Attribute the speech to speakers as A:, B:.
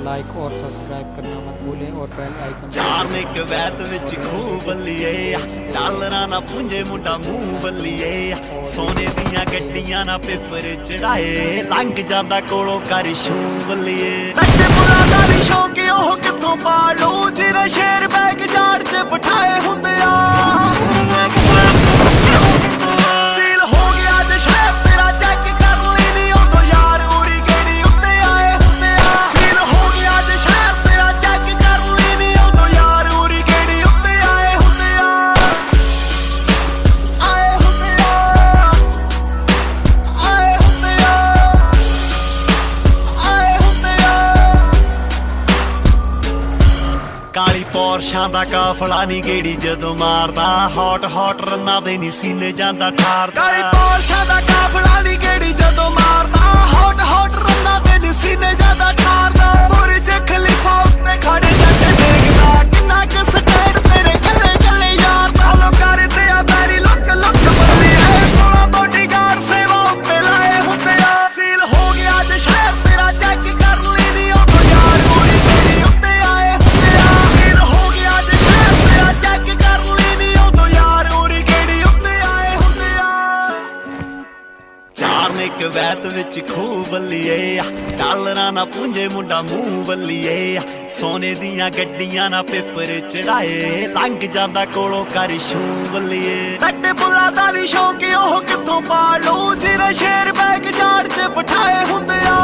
A: Like और subscribe करना मत भूलें और बेल आइकन।
B: चार ने कवैत विच खूब बल्लिए डालरा ना पुंजे मुंडा मुंह बल्लिए सोने दियां गड्डियां ना पेपर चढ़ाए लंघ जांदा कोलों कर शू बल्लिए नट्टे बुला दा नी शौक ओह कित्थों पालू जिने शेर बैग जाड़ च बिठाए हुंदे आ सील हो गया जे शहर तेरा चेक कर लेनी उदों यार उरी गेड़ी उत्ते आए हुंदे आ सील हो गया जे शहर तेरा चेक कर लेनी उदों यार उरी गेड़ी उत्ते आए हुंदे आ आए हुंदे आ आए हुंदे आ आए हुंदे आ काली पौरशां दा काफला नी गेड़ी जदों मारदा हॉट हॉट रन्ना दे नी सीने जांदा ठारदा काली पौरशां दा काफला नी गेड़ी जदों मारदा हॉट हॉट रन्ना दे नी सीने जांदा ठारदा बुरज खलीफा उत्ते खड़े जੱਟ देखदा किन्ना क स्टैंड तेरे कल्ले कल्ले यार फॉलो करदे आ बैरी लुक लुक बल्ले ऐ 16 बॉडीगार्ड सेवा उत्ते लाए हुंदे आ सील हो गया जे शहर तेरा चेक कर लेनी उदों यार पूरी गेड़ी उत्ते आए हुंदे आ सील हो गया जे शहर तेरा चेक कर लेनी उदों यार पूरी गेड़ी उत्ते आए हुंदे आ चार ने कवैत विच खूब बल्लिए डालरा ना पुंजे मुंडा मुंह बल्लिए सोने दियां गड्डियां ना पेपर चढ़ाए लंघ जांदा कोलों कर शू बल्लिए नट्टे बुला दा नी शौक ओह कित्थों पालू जिने शेर बैग जाड़ च बिठाए हुंदे आ